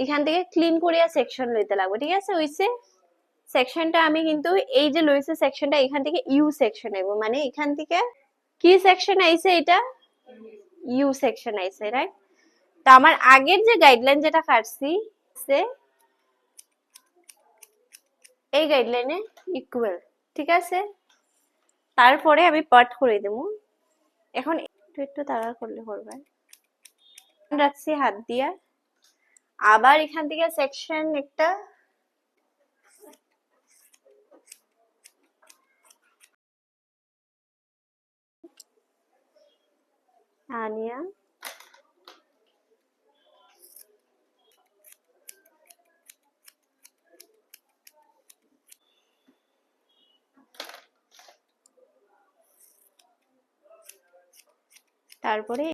এখান থেকে ক্লিন করিয়া সেকশন লইতে লাগবে, ঠিক আছে? হইছে সেকশনটা আমি কিন্তু এই যে লইছে সেকশনটা এখান থেকে ইউ সেকশন আইব, মানে এখান থেকে কি সেকশন আইছে, এটা ইউ সেকশন আইছে, রাইট? তো আমার আগের যে গাইডলাইন যেটা কাটছি সে এই গাইডলাইনে ইকুয়াল, ঠিক আছে? তারপরে আমি পার্ট করে দেব। এখন একটু তাড়া করলে করবে, রাখছি হাত দিয়া। আবার এখান থেকে সেকশন একটা আনিয়া তারপরে